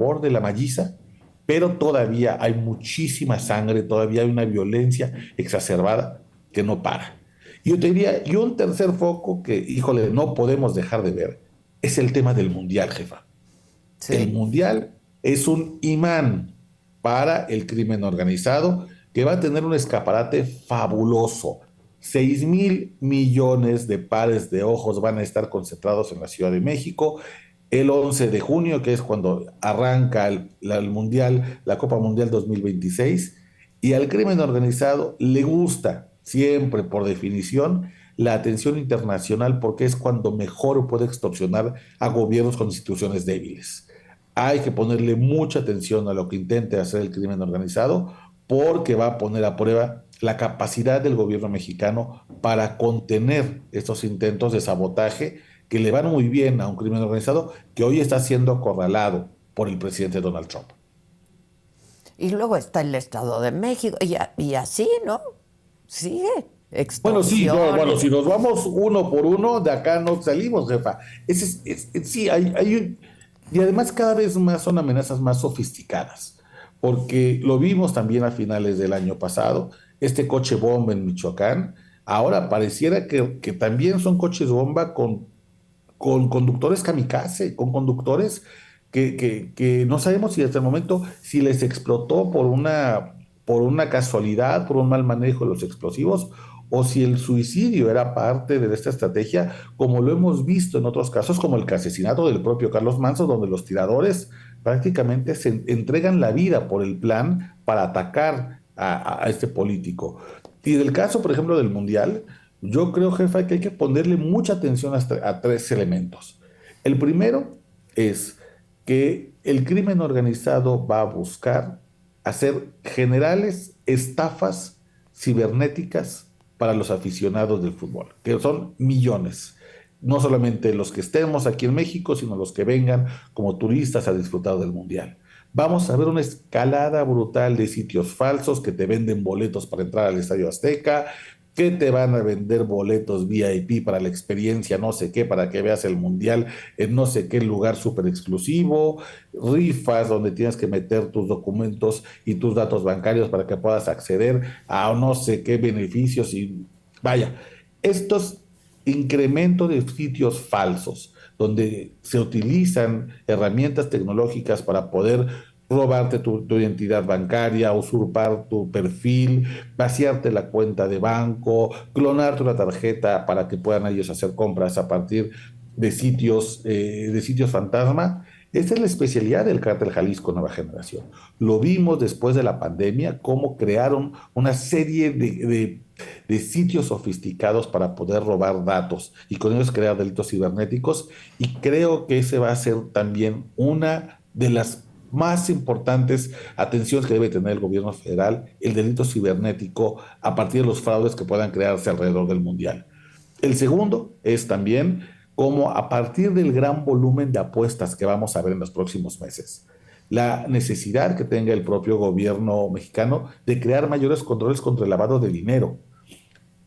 favor de la Malliza, pero todavía hay muchísima sangre, todavía hay una violencia exacerbada que no para. Y yo te diría, y un tercer foco que, híjole, no podemos dejar de ver, es el tema del mundial, jefa. El Sí. mundial es un imán para el crimen organizado que va a tener un escaparate fabuloso. 6.000 millones de pares de ojos van a estar concentrados en la Ciudad de México el 11 de junio, que es cuando arranca el Mundial, la Copa Mundial 2026, y al crimen organizado le gusta siempre, por definición, la atención internacional porque es cuando mejor puede extorsionar a gobiernos con instituciones débiles. Hay que ponerle mucha atención a lo que intente hacer el crimen organizado porque va a poner a prueba la capacidad del gobierno mexicano para contener estos intentos de sabotaje que le van muy bien a un crimen organizado que hoy está siendo acorralado por el presidente Donald Trump. Y luego está el Estado de México, y así, ¿no? Sigue. Bueno, sí, no, Extorsión. bueno, si nos vamos uno por uno, de acá no salimos, jefa. Sí, y además cada vez más son amenazas más sofisticadas, porque lo vimos también a finales del año pasado, este coche bomba en Michoacán, ahora pareciera que también son coches bomba con conductores kamikaze, con conductores que no sabemos si hasta el momento si les explotó por una casualidad, por un mal manejo de los explosivos, o si el suicidio era parte de esta estrategia, como lo hemos visto en otros casos, como el asesinato del propio Carlos Manso, donde los tiradores prácticamente se entregan la vida por el plan para atacar a este político. Y del caso, por ejemplo, del Mundial, yo creo, jefa, que hay que ponerle mucha atención a tres elementos. El primero es que el crimen organizado va a buscar hacer generales estafas cibernéticas para los aficionados del fútbol, que son millones. No solamente los que estemos aquí en México, sino los que vengan como turistas a disfrutar del Mundial. Vamos a ver una escalada brutal de sitios falsos que te venden boletos para entrar al Estadio Azteca, que te van a vender boletos VIP para la experiencia, no sé qué, para que veas el mundial en no sé qué lugar súper exclusivo, rifas donde tienes que meter tus documentos y tus datos bancarios para que puedas acceder a no sé qué beneficios y vaya, estos incrementos de sitios falsos donde se utilizan herramientas tecnológicas para poder robarte tu identidad bancaria, usurpar tu perfil, vaciarte la cuenta de banco, clonarte una tarjeta para que puedan ellos hacer compras a partir de sitios fantasma. Esa es la especialidad del cártel Jalisco Nueva Generación. Lo vimos después de la pandemia, cómo crearon una serie de sitios sofisticados para poder robar datos y con ellos crear delitos cibernéticos. Y creo que ese va a ser también una de las más importantes atenciones que debe tener el gobierno federal, el delito cibernético a partir de los fraudes que puedan crearse alrededor del mundial. El segundo es también cómo a partir del gran volumen de apuestas que vamos a ver en los próximos meses, la necesidad que tenga el propio gobierno mexicano de crear mayores controles contra el lavado de dinero,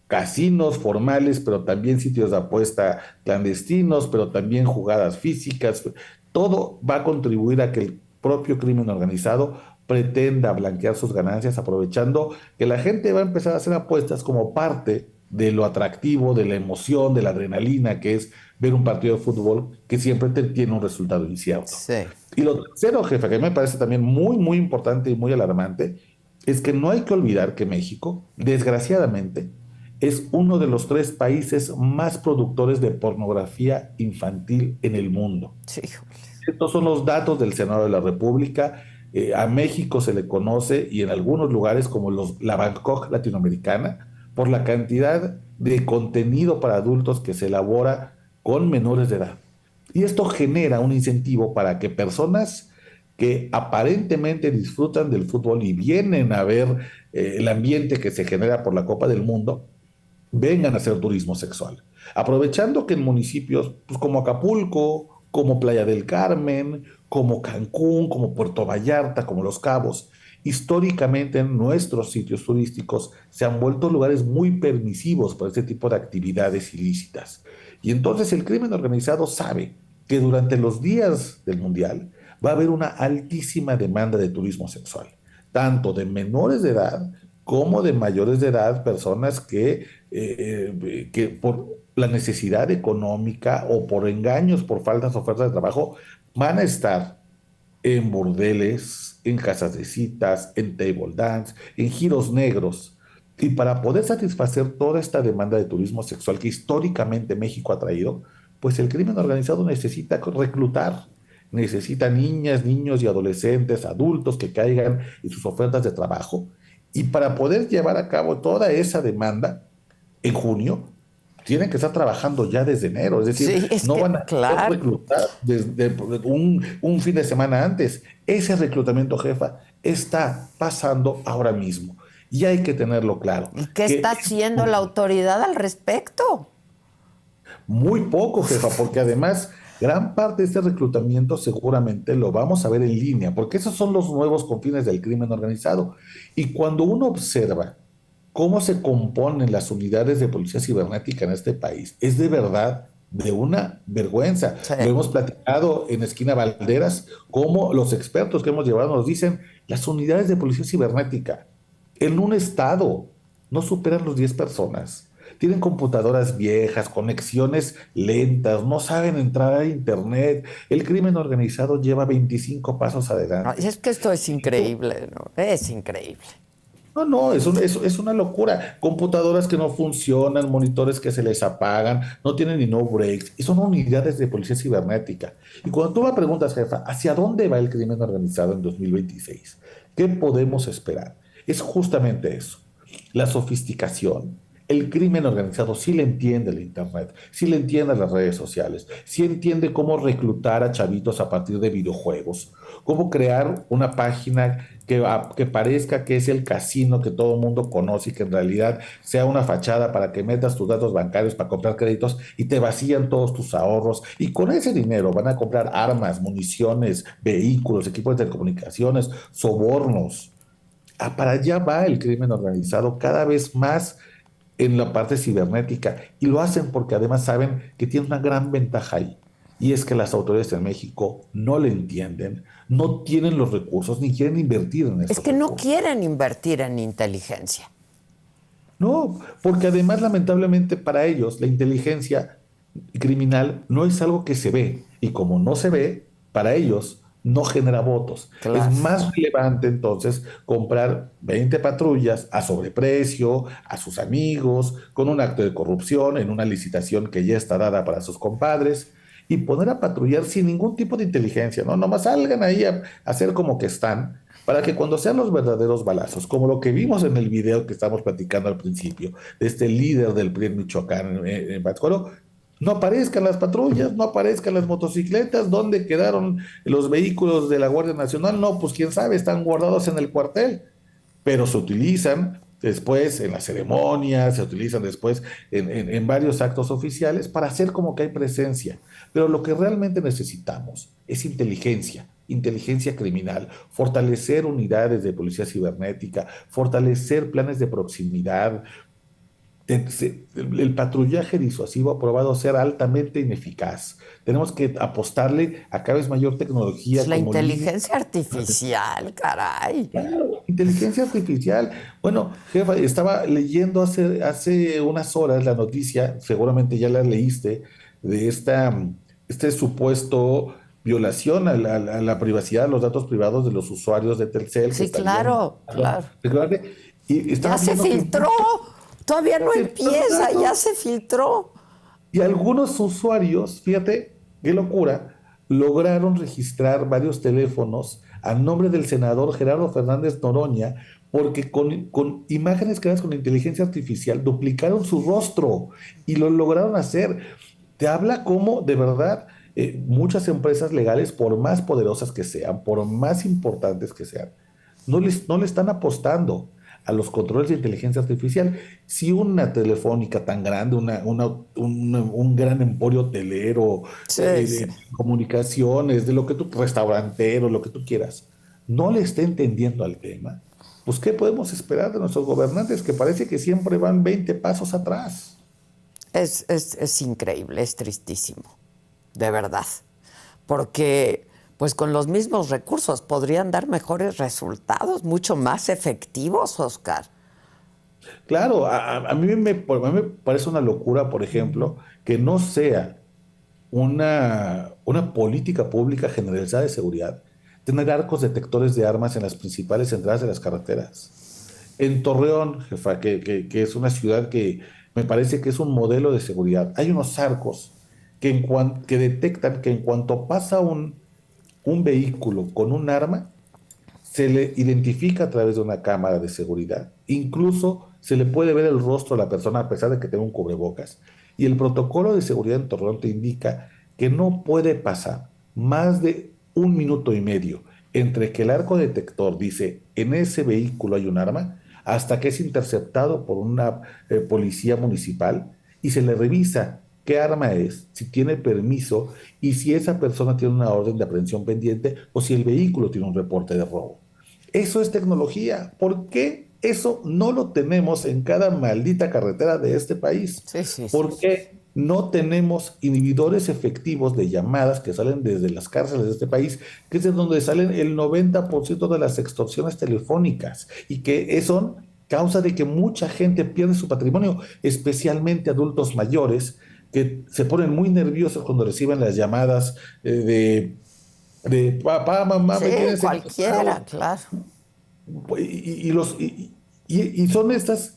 casinos formales, pero también sitios de apuesta clandestinos, pero también jugadas físicas. Todo va a contribuir a que el propio crimen organizado pretenda blanquear sus ganancias, aprovechando que la gente va a empezar a hacer apuestas como parte de lo atractivo, de la emoción, de la adrenalina, que es ver un partido de fútbol que siempre tiene un resultado incierto. Sí. Y lo tercero, jefe, que me parece también muy, muy importante y muy alarmante, es que no hay que olvidar que México, desgraciadamente, es uno de los tres países más productores de pornografía infantil en el mundo. Sí. Estos son los datos del Senado de la República. A México se le conoce y en algunos lugares como la Bangkok latinoamericana por la cantidad de contenido para adultos que se elabora con menores de edad. Y esto genera un incentivo para que personas que aparentemente disfrutan del fútbol y vienen a ver el ambiente que se genera por la Copa del Mundo, vengan a hacer turismo sexual. Aprovechando que en municipios pues, como Acapulco, como Playa del Carmen, como Cancún, como Puerto Vallarta, como Los Cabos, históricamente en nuestros sitios turísticos se han vuelto lugares muy permisivos para este tipo de actividades ilícitas. Y entonces el crimen organizado sabe que durante los días del Mundial va a haber una altísima demanda de turismo sexual, tanto de menores de edad como de mayores de edad, personas que por la necesidad económica o por engaños, por faltas de ofertas de trabajo, van a estar en burdeles, en casas de citas, en table dance, en giros negros. Y para poder satisfacer toda esta demanda de turismo sexual que históricamente México ha traído, pues el crimen organizado necesita reclutar, necesita niñas, niños y adolescentes, adultos que caigan en sus ofertas de trabajo. Y para poder llevar a cabo toda esa demanda en junio, tienen que estar trabajando ya desde enero, es decir, Sí, es no que, van a poder claro. reclutar desde un fin de semana antes. Ese reclutamiento, jefa, está pasando ahora mismo. Y hay que tenerlo claro, ¿Y qué que está es haciendo la autoridad al respecto? muy poco, jefa, porque además gran parte de este reclutamiento seguramente lo vamos a ver en línea, porque esos son los nuevos confines del crimen organizado. Y cuando uno observa cómo se componen las unidades de policía cibernética en este país, es de verdad de una vergüenza. Sí. Lo hemos platicado en Esquina Valderas, cómo los expertos que hemos llevado nos dicen, las unidades de policía cibernética en un estado no superan los 10 personas. Tienen computadoras viejas, conexiones lentas, no saben entrar a internet. El crimen organizado lleva 25 pasos No, adelante. es que esto es increíble, ¿no? Es increíble. No, no, es una locura. Computadoras que no funcionan, monitores que se les apagan, no tienen ni no breaks, y son unidades de policía cibernética. Y cuando tú me preguntas, jefa, ¿hacia dónde va el crimen organizado en 2026? ¿Qué podemos esperar? Es justamente eso, la sofisticación. El crimen organizado sí le entiende el Internet, sí le entiende las redes sociales, sí entiende cómo reclutar a chavitos a partir de videojuegos, cómo crear una página que parezca que es el casino que todo el mundo conoce y que en realidad sea una fachada para que metas tus datos bancarios para comprar créditos y te vacían todos tus ahorros. Y con ese dinero van a comprar armas, municiones, vehículos, equipos de telecomunicaciones, sobornos. Para allá va el crimen organizado cada vez más en la parte cibernética y lo hacen porque además saben que tiene una gran ventaja ahí. Y es que las autoridades en México no le entienden, no tienen los recursos ni quieren invertir en Es esos que no recursos. quieren invertir en inteligencia. No, porque además lamentablemente para ellos la inteligencia criminal no es algo que se ve y como no se ve, para ellos no genera votos. Es Claro. más relevante entonces comprar 20 patrullas a sobreprecio, a sus amigos, con un acto de corrupción, en una licitación que ya está dada para sus compadres, y poner a patrullar sin ningún tipo de inteligencia, ¿no? Nomás salgan ahí a hacer como que están, para que cuando sean los verdaderos balazos, como lo que vimos en el video que estamos platicando al principio, de este líder del PRI en Michoacán, en Pátzcuaro, no aparezcan las patrullas, no aparezcan las motocicletas, ¿dónde quedaron los vehículos de la Guardia Nacional? No, pues quién sabe, están guardados en el cuartel, pero se utilizan después en las ceremonias, se utilizan después en varios actos oficiales para hacer como que hay presencia. Pero lo que realmente necesitamos es inteligencia, inteligencia criminal, fortalecer unidades de policía cibernética, fortalecer planes de proximidad. El patrullaje disuasivo ha probado ser altamente ineficaz. Tenemos que apostarle a cada vez mayor Es tecnología la como línea. inteligencia artificial, caray. Claro, inteligencia artificial. Bueno, jefa, estaba leyendo hace unas horas la noticia, seguramente ya la leíste, de este supuesto violación a la privacidad, a los datos privados de los usuarios de Telcel que Sí, estarían. claro, claro. Y Ya estaba se viendo que filtró. Todavía no empieza, ya se filtró. y algunos usuarios, fíjate, qué locura, lograron registrar varios teléfonos a nombre del senador Gerardo Fernández Noroña, porque con imágenes creadas con inteligencia artificial duplicaron su rostro y lo lograron hacer. Te habla cómo, de verdad, muchas empresas legales, por más poderosas que sean, por más importantes que sean, no le están apostando a los controles de inteligencia artificial. Si una telefónica tan grande, un gran emporio hotelero, Sí, sí. de comunicaciones, de lo que tú, restaurantero, lo que tú quieras, no le está entendiendo al tema, pues ¿qué podemos esperar de nuestros gobernantes que parece que siempre van 20 pasos atrás? Es increíble, es tristísimo, de verdad. Porque Pues con los mismos recursos podrían dar mejores resultados, mucho más efectivos, Oscar. Claro, a mí me parece una locura, por ejemplo, que no sea una política pública generalizada de seguridad, tener arcos detectores de armas en las principales entradas de las carreteras. En Torreón, jefa, que es una ciudad que me parece que es un modelo de seguridad, hay unos arcos que detectan que en cuanto pasa un vehículo con un arma, se le identifica a través de una cámara de seguridad. Incluso se le puede ver el rostro a la persona a pesar de que tenga un cubrebocas. Y el protocolo de seguridad en Torreón te indica que no puede pasar más de 1 minuto y medio entre que el arco detector dice en ese vehículo hay un arma hasta que es interceptado por una policía municipal y se le revisa qué arma es, si tiene permiso y si esa persona tiene una orden de aprehensión pendiente o si el vehículo tiene un reporte de robo. Eso es tecnología. ¿Por qué eso no lo tenemos en cada maldita carretera de este país? Sí, sí, sí. ¿Por qué no tenemos inhibidores efectivos de llamadas que salen desde las cárceles de este país, que es de donde salen el 90% de las extorsiones telefónicas y que son causa de que mucha gente pierde su patrimonio, especialmente adultos mayores que se ponen muy nerviosos cuando reciben las llamadas de papá, mamá, Sí, me quieren cualquiera, secuestrar. claro. Y son estos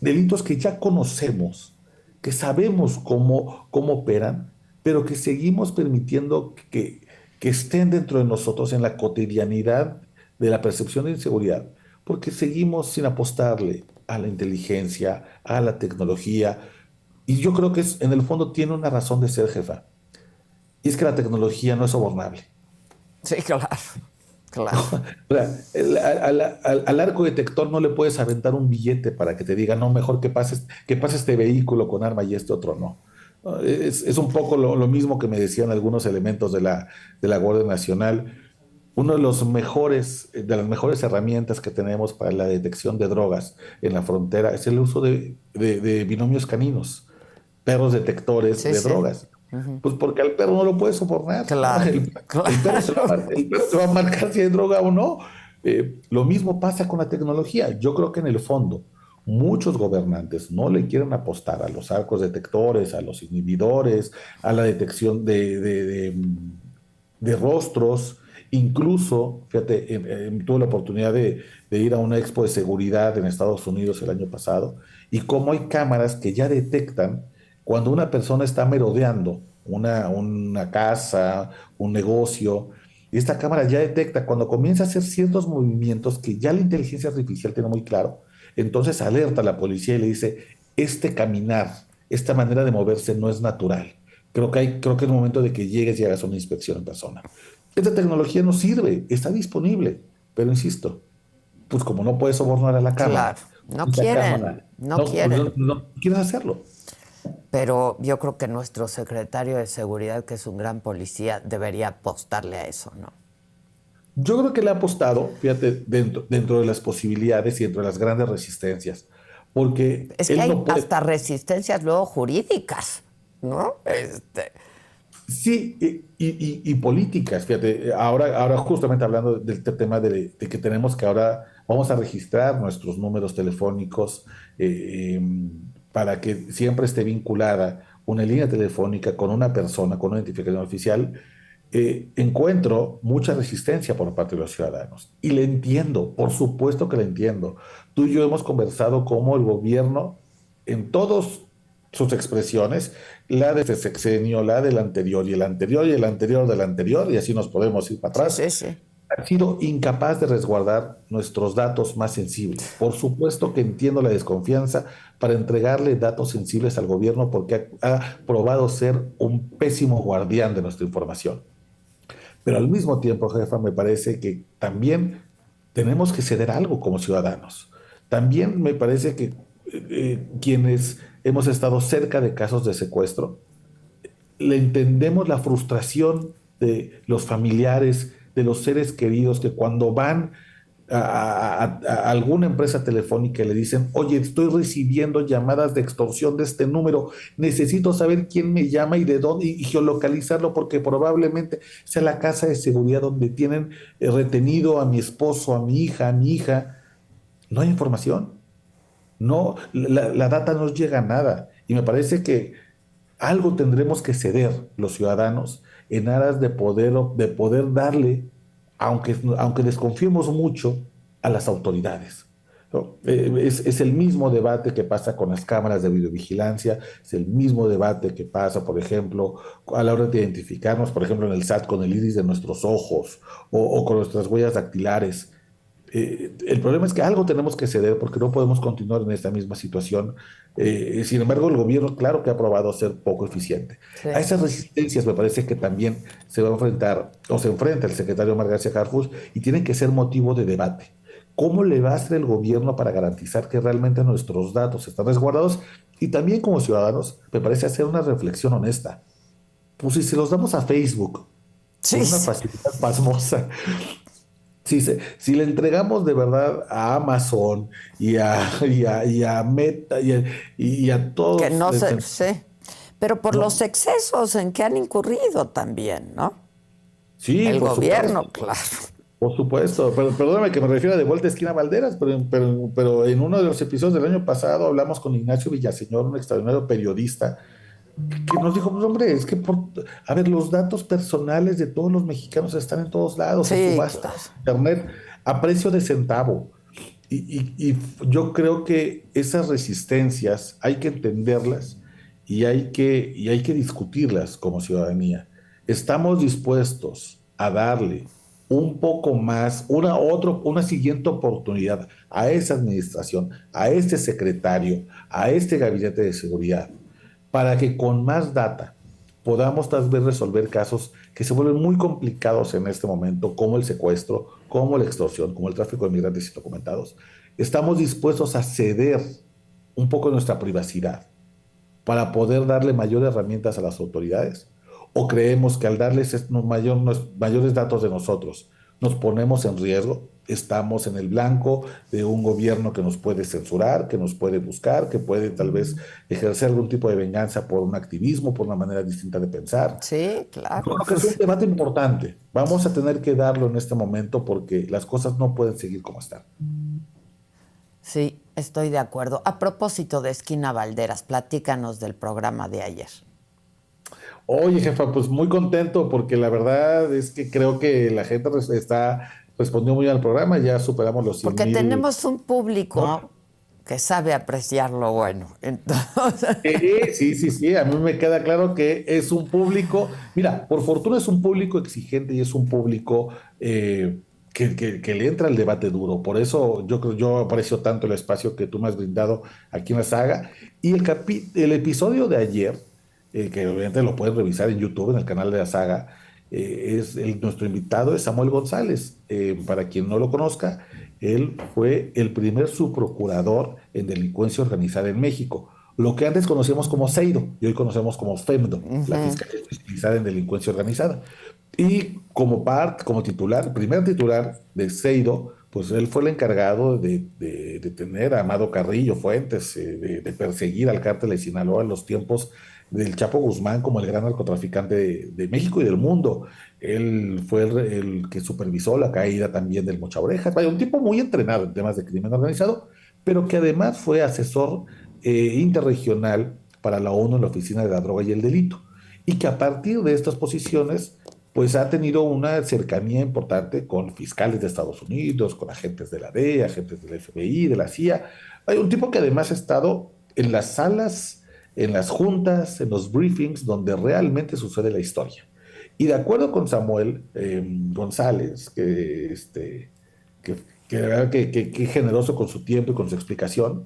delitos que ya conocemos, que sabemos cómo operan, pero que seguimos permitiendo que estén dentro de nosotros en la cotidianidad de la percepción de inseguridad, porque seguimos sin apostarle a la inteligencia, a la tecnología. Y yo creo que en el fondo tiene una razón de ser, jefa, y es que la tecnología no es sobornable. Sí, claro, claro. O sea, al arco detector no le puedes aventar un billete para que te diga, no, mejor que pase este vehículo con arma y este otro no. No, es un poco lo mismo que me decían algunos elementos de la Guardia Nacional. Uno de las mejores herramientas que tenemos para la detección de drogas en la frontera es el uso de binomios caninos, perros detectores Sí, de sí. drogas. Pues porque al perro no lo puedes sobornar, ¿no? Claro, El perro claro. el perro te va a marcar si hay droga o no. Lo mismo pasa con la tecnología. Yo creo que en el fondo muchos gobernantes no le quieren apostar a los arcos detectores, a los inhibidores, a la detección de rostros. Incluso, fíjate, tuve la oportunidad de ir a una expo de seguridad en Estados Unidos el año pasado y cómo hay cámaras que ya detectan cuando una persona está merodeando una casa, un negocio, y esta cámara ya detecta cuando comienza a hacer ciertos movimientos que ya la inteligencia artificial tiene muy claro, entonces alerta a la policía y le dice, este caminar, esta manera de moverse no es natural. Creo que es el momento de que llegues y hagas una inspección en persona. Esta tecnología no sirve, está disponible, pero insisto, pues como no puedes sobornar a la Claro. cámara, No esta quieren, cámara, no no, pues quieren. no quieres hacerlo. Pero yo creo que nuestro secretario de Seguridad, que es un gran policía, debería apostarle a eso, ¿no? Yo creo que le ha apostado, fíjate, dentro de las posibilidades y dentro de las grandes resistencias, porque Es que él hay no puede. hasta resistencias luego jurídicas, ¿no? Sí, y políticas, fíjate, ahora justamente hablando del tema de que tenemos que ahora vamos a registrar nuestros números telefónicos para que siempre esté vinculada una línea telefónica con una persona, con una identificación oficial, encuentro mucha resistencia por parte de los ciudadanos. Y le entiendo, por supuesto que le entiendo. Tú y yo hemos conversado cómo el gobierno, en todas sus expresiones, la de este sexenio, la del anterior y el anterior y el anterior del anterior, y así nos podemos ir para Sí, atrás, sí, sí. ha sido incapaz de resguardar nuestros datos más sensibles. Por supuesto que entiendo la desconfianza para entregarle datos sensibles al gobierno porque ha probado ser un pésimo guardián de nuestra información. Pero al mismo tiempo, jefa, me parece que también tenemos que ceder algo como ciudadanos. También me parece que quienes hemos estado cerca de casos de secuestro, le entendemos la frustración de los familiares, de los seres queridos que cuando van a alguna empresa telefónica y le dicen, oye, estoy recibiendo llamadas de extorsión de este número, necesito saber quién me llama y de dónde, y geolocalizarlo porque probablemente sea la casa de seguridad donde tienen retenido a mi esposo, a mi hija, no hay información, no, la data no llega a nada. Y me parece que algo tendremos que ceder los ciudadanos en aras de poder darle, aunque desconfiemos mucho, a las autoridades, ¿no? Es el mismo debate que pasa con las cámaras de videovigilancia, es el mismo debate que pasa, por ejemplo, a la hora de identificarnos, por ejemplo, en el SAT con el iris de nuestros ojos o con nuestras huellas dactilares. El problema es que algo tenemos que ceder porque no podemos continuar en esta misma situación. Sin embargo, el gobierno, claro que ha probado ser poco eficiente. Sí. A esas resistencias me parece que también se va a enfrentar o se enfrenta el secretario Omar García Harfuch y tienen que ser motivo de debate. ¿Cómo le va a hacer el gobierno para garantizar que realmente nuestros datos están resguardados? Y también como ciudadanos, me parece hacer una reflexión honesta. Pues si se los damos a Facebook Sí, con una sí. facilidad pasmosa, si le entregamos de verdad a Amazon y a Meta y a Que todos, no sé, sí. Pero por los ¿no? excesos en que han incurrido también, ¿no? Sí, El por gobierno, supuesto, claro. por supuesto. Pero perdóname que me refiera de vuelta a Esquina Valderas, pero en uno de los episodios del año pasado hablamos con Ignacio Villaseñor, un extraordinario periodista, que nos dijo, pues hombre, es que a ver, los datos personales de todos los mexicanos están en todos lados, se Sí, subastan claro. en internet a precio de centavo. Y yo creo que esas resistencias hay que entenderlas y hay que discutirlas como ciudadanía. Estamos dispuestos a darle un poco más, una siguiente oportunidad a esa administración, a este secretario, a este gabinete de seguridad, para que con más data podamos tal vez resolver casos que se vuelven muy complicados en este momento, como el secuestro, como la extorsión, como el tráfico de migrantes indocumentados. Estamos dispuestos a ceder un poco de nuestra privacidad para poder darle mayores herramientas a las autoridades? ¿O creemos que al darles mayores datos de nosotros nos ponemos en riesgo? Estamos en el blanco de un gobierno que nos puede censurar, que nos puede buscar, que puede tal vez ejercer algún tipo de venganza por un activismo, por una manera distinta de pensar. Sí, Yo claro. creo que es un debate importante. Vamos a tener que darlo en este momento porque las cosas no pueden seguir como están. Sí, estoy de acuerdo. A propósito de Esquina Valderas, platícanos del programa de ayer. Oye, jefa, pues muy contento porque la verdad es que creo que la gente respondió muy bien al programa, ya superamos los 100 Porque mil. tenemos un público que sabe apreciar lo bueno. Entonces, Sí, sí, sí, a mí me queda claro que es un público, mira, por fortuna es un público exigente y es un público que le entra al debate duro. Por eso yo aprecio tanto el espacio que tú me has brindado aquí en la saga. Y el episodio de ayer, que obviamente lo puedes revisar en YouTube, en el canal de la saga, nuestro invitado es Samuel González. Para quien no lo conozca, él fue el primer subprocurador en delincuencia organizada en México, lo que antes conocíamos como CEIDO y hoy conocemos como FEMDO, la Fiscalía Especializada en Delincuencia Organizada. Y como titular, primer titular de CEIDO, pues él fue el encargado de detener a Amado Carrillo Fuentes, de perseguir al cártel de Sinaloa en los tiempos del Chapo Guzmán como el gran narcotraficante de México y del mundo. Él fue el que supervisó la caída también del Mocha Orejas. Vaya, un tipo muy entrenado en temas de crimen organizado, pero que además fue asesor interregional para la ONU en la Oficina de la Droga y el Delito. Y que a partir de estas posiciones, pues ha tenido una cercanía importante con fiscales de Estados Unidos, con agentes de la DEA, agentes del FBI, de la CIA. Hay un tipo que además ha estado en las salas, en las juntas, en los briefings, donde realmente sucede la historia. Y de acuerdo con Samuel González, que, que de verdad que generoso con su tiempo y con su explicación,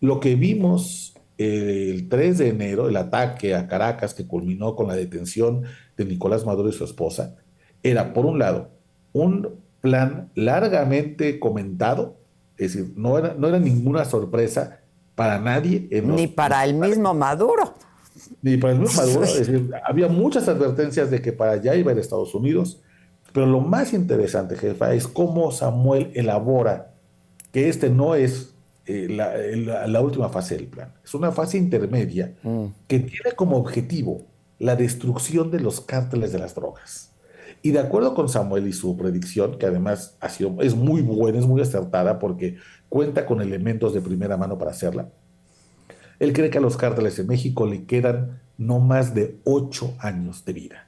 lo que vimos el 3 de enero, el ataque a Caracas que culminó con la detención de Nicolás Maduro y su esposa, era, por un lado, un plan largamente comentado, es decir, no era ninguna sorpresa para nadie ni para el mismo Maduro. ni para el mismo Maduro, es decir, había muchas advertencias de que para allá iba a ir Estados Unidos, Pero lo más interesante, jefa, es cómo Samuel elabora que este no es la última fase del plan. Es una fase intermedia que tiene como objetivo la destrucción de los cárteles de las drogas. Y de acuerdo con Samuel y su predicción, que además es muy buena, es muy acertada porque cuenta con elementos de primera mano para hacerla, él cree que a los cárteles en México le quedan no más de 8 años de vida.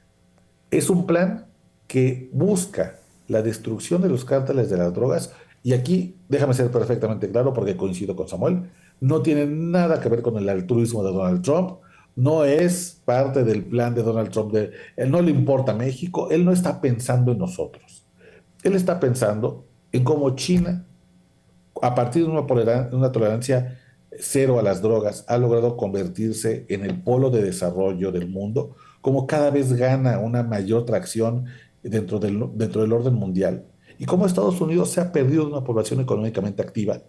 Es un plan que busca la destrucción de los cárteles de las drogas y aquí déjame ser perfectamente claro porque coincido con Samuel, no tiene nada que ver con el altruismo de Donald Trump, no es parte del plan de Donald Trump, él no le importa México, él no está pensando en nosotros, él está pensando en cómo China, a partir de una tolerancia cero a las drogas, ha logrado convertirse en el polo de desarrollo del mundo, como cada vez gana una mayor tracción dentro del orden mundial, y cómo Estados Unidos se ha perdido una población económicamente activa,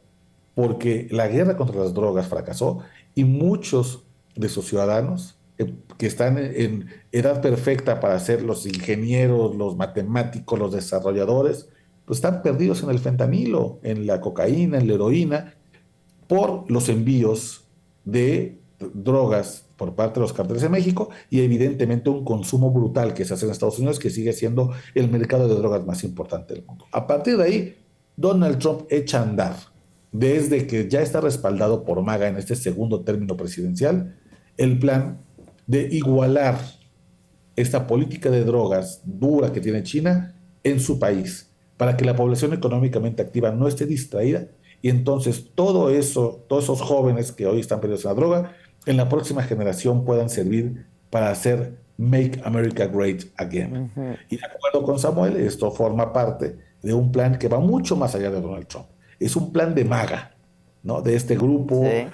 porque la guerra contra las drogas fracasó y muchos de sus ciudadanos que están en edad perfecta para ser los ingenieros, los matemáticos, los desarrolladores, pues están perdidos en el fentanilo, en la cocaína, en la heroína, por los envíos de drogas por parte de los cárteles de México y evidentemente un consumo brutal que se hace en Estados Unidos, que sigue siendo el mercado de drogas más importante del mundo. A partir de ahí, Donald Trump echa a andar, desde que ya está respaldado por MAGA en este segundo término presidencial, el plan de igualar esta política de drogas dura que tiene China en su país, para que la población económicamente activa no esté distraída y entonces todo eso, todos esos jóvenes que hoy están perdidos en la droga, en la próxima generación puedan servir para hacer Make America Great Again. Y de acuerdo con Samuel, esto forma parte de un plan que va mucho más allá de Donald Trump. Es un plan de MAGA, ¿no? De este grupo de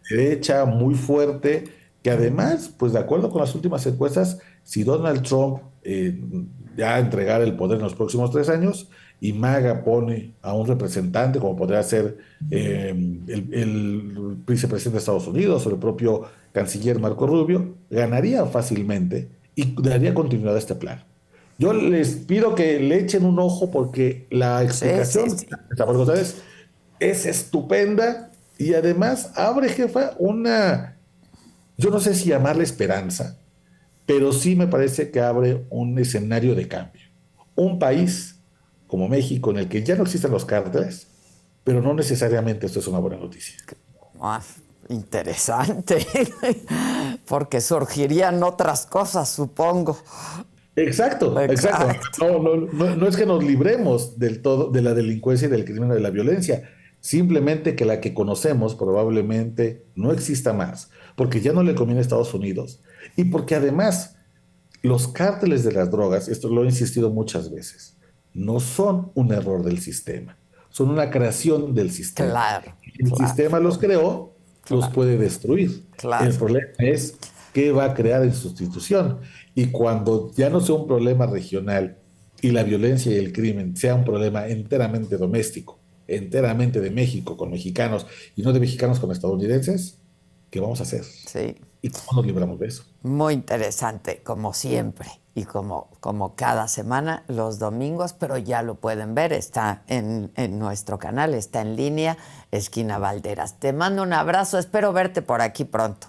derecha muy fuerte, que además, pues de acuerdo con las últimas encuestas, si Donald Trump ya entregara el poder en los próximos 3 años y MAGA pone a un representante, como podría ser el vicepresidente de Estados Unidos o el propio canciller Marco Rubio, ganaría fácilmente y daría continuidad a este plan. Yo les pido que le echen un ojo porque la explicación de Samuel González es estupenda y además abre, jefa, yo no sé si llamarle esperanza, pero sí me parece que abre un escenario de cambio. Un país como México, en el que ya no existen los cárteles, pero no necesariamente esto es una buena noticia. Ah, interesante, porque surgirían otras cosas, supongo. Exacto. No es que nos libremos del todo de la delincuencia y del crimen y de la violencia, simplemente que la que conocemos probablemente no exista más, porque ya no le conviene a Estados Unidos y porque además los cárteles de las drogas, esto lo he insistido muchas veces, no son un error del sistema, son una creación del sistema. Claro. El sistema los creó, los puede destruir. Claro. El problema es qué va a crear en sustitución. Y cuando ya no sea un problema regional y la violencia y el crimen sea un problema enteramente doméstico, enteramente de México con mexicanos y no de mexicanos con estadounidenses, ¿qué vamos a hacer? Sí. ¿Y cómo nos libramos de eso? Muy interesante, como siempre, y como cada semana, los domingos, pero ya lo pueden ver, está en nuestro canal, está en línea, Esquina Valderas. Te mando un abrazo, espero verte por aquí pronto.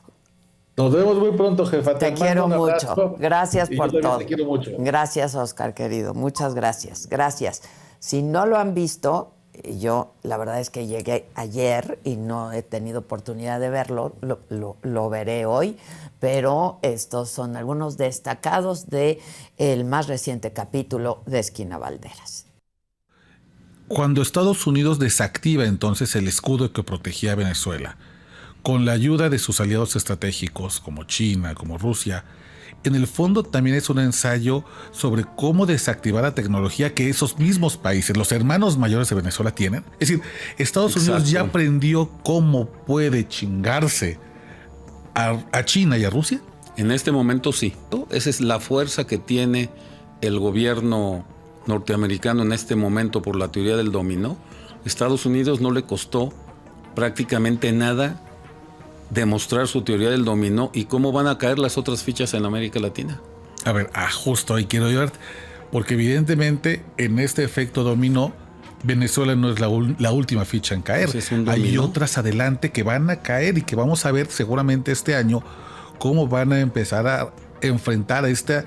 Nos vemos muy pronto, jefa. Te quiero mucho. Gracias por todo. Te quiero mucho. Gracias, Oscar, querido. Muchas gracias. Gracias. Si no lo han visto, yo la verdad es que llegué ayer y no he tenido oportunidad de verlo, lo veré hoy, pero estos son algunos destacados de el más reciente capítulo de Esquina Valderas. Cuando Estados Unidos desactiva entonces el escudo que protegía a Venezuela, con la ayuda de sus aliados estratégicos como China, como Rusia, en el fondo también es un ensayo sobre cómo desactivar la tecnología que esos mismos países, los hermanos mayores de Venezuela, tienen. Es decir, Estados Unidos ya aprendió cómo puede chingarse a China y a Rusia. En este momento sí. Esa es la fuerza que tiene el gobierno norteamericano en este momento por la teoría del dominó. Estados Unidos no le costó prácticamente nada demostrar su teoría del dominó y cómo van a caer las otras fichas en América Latina. A ver, justo ahí quiero llegar, porque evidentemente en este efecto dominó, Venezuela no es la última ficha en caer. Ese es un Hay dominó. otras adelante que van a caer y que vamos a ver seguramente este año cómo van a empezar a enfrentar a esta